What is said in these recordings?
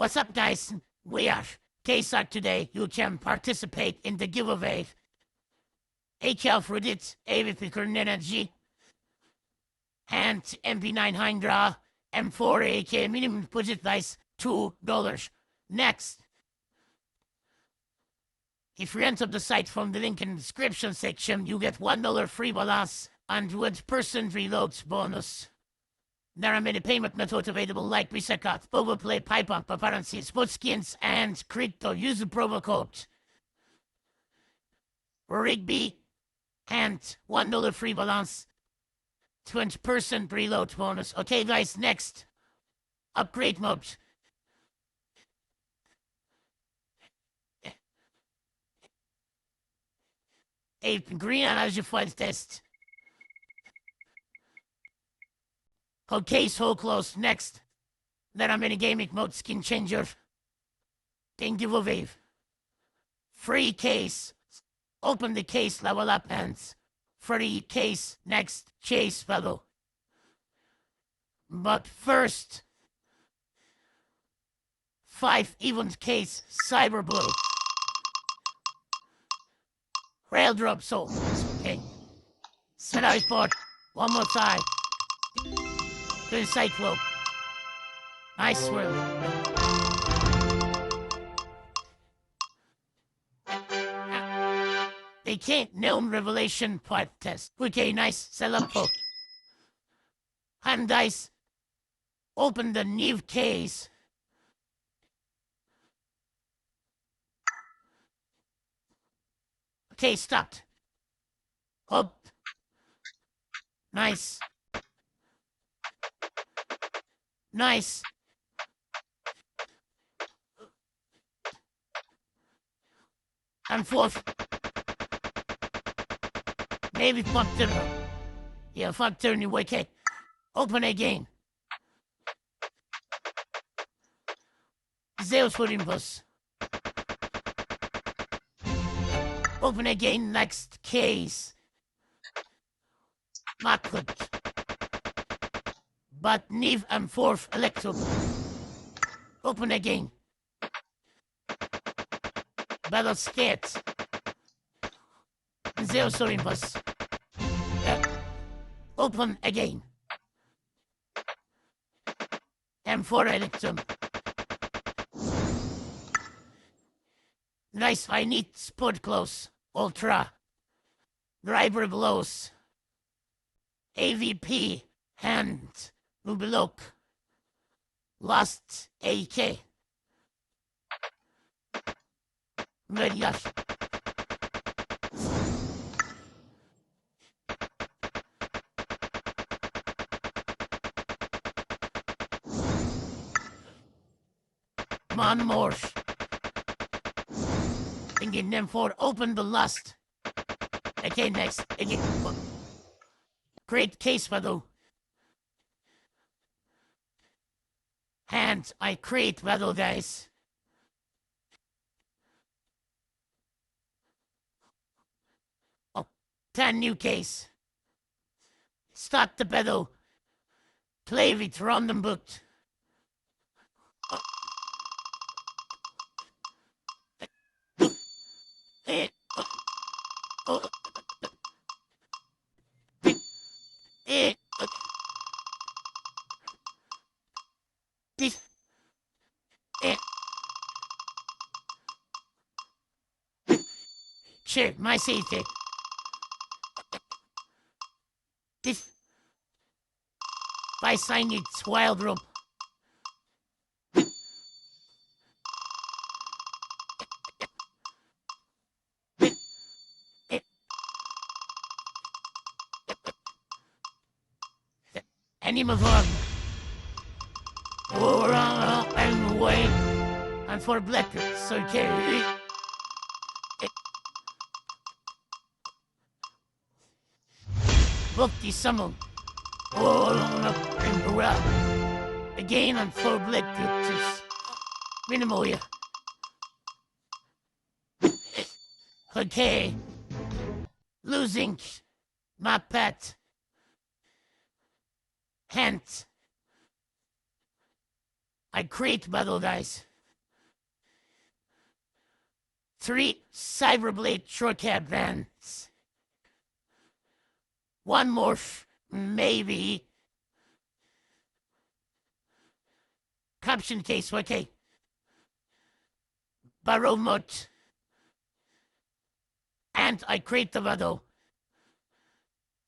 What's up, guys? We are CASEHUG today. You can participate in the giveaway. HL for it, even energy, and MP900, M4 AK minimum budget price $2. Next, if you enter the site from the link in the description section, you get $1 free balance and 1% reloads bonus. There are many payment methods available like Visa card, Google Play, PayPal, paparazzi, sports skins, and crypto. Use the promo code Rigby and $1 free balance, 20% reload bonus. Okay, guys, next. Upgrade mode. A green energy file test. Okay, so close. Next. There are many gaming mode skin changer. Then giveaway. Free case. Open the case, level up, and free case. Next, chase fellow. But first, 5 event case cyber blue. Rail drop soul. Okay. Set out report. One more time. Good sight flow. Nice swirl. They can't known revelation part test. Okay, nice. Sell up for. Hand dice. Open the new case. Okay, stopped. Up. Nice. Nice. And fourth. Maybe fuck turn. Yeah, fuck turn you okay. Open again. Zeus for impulse. Open again, next case. Markwood. But Neve and fourth electro. Open again. Battle scared. Zeus for impulse. Open again. M4 electrum. Nice, I need sport close. Ultra. Driver blows. AVP. Hand. Rubilok. Lost AK. Medias. Man Morse. Thinking them for open the lust. Okay, next. Again. Great case, Vado. And I create Vado, guys. Oh, 10 new case. Start the battle. Play with random booked. Sure, my safety. This. By sign it's wild rope. Animal form. And wait. And for black, so okay. Book the summon. Again and for black pictures. Minimal here. Okay. Losing my pet. Hence, I create battle dice. 3 Cyberblade shortcut bands. One more, maybe. Caption case, okay. Baromut. And I create the battle.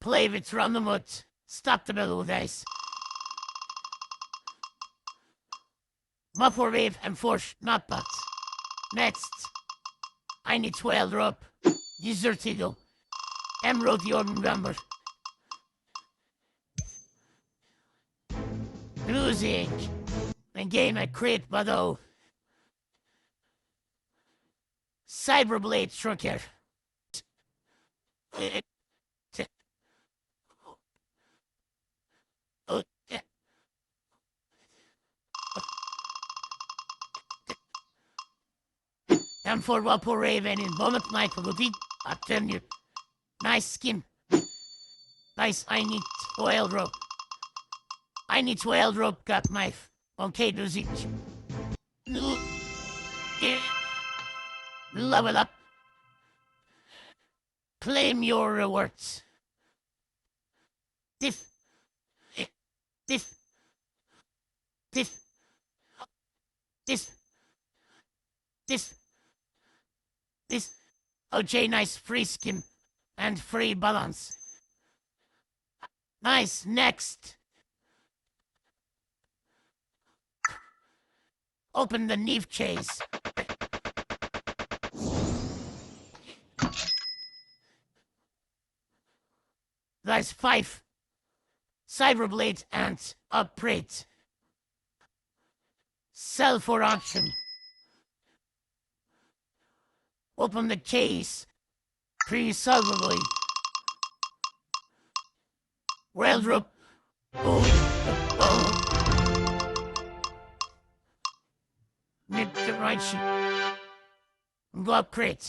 Play with randomut. Stop the battle, guys. Muffler wave and force, not but. Next. I need 12 drop. Desert eagle. Emerald Jordan number. Music. And game I create battle. Cyberblade Shrinker. And for Wapo Raven in moment night will be I tell you. Nice skin. Nice, I need 12 rope. I need 12 rope cut knife. Okay, does it? Level up. Claim your rewards. This. This. This. This. This. This. OJ, nice free skin and free balance. Nice, next. Open the Neve chase. There's 5 Cyberblade and upgrade. Sell for auction. Open the case. Pre-Cyberblade. Railroad. Nip the right sheet. Go upgrade.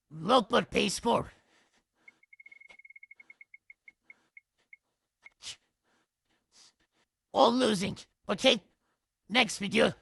Local pays 4. All losing. Okay? Next video.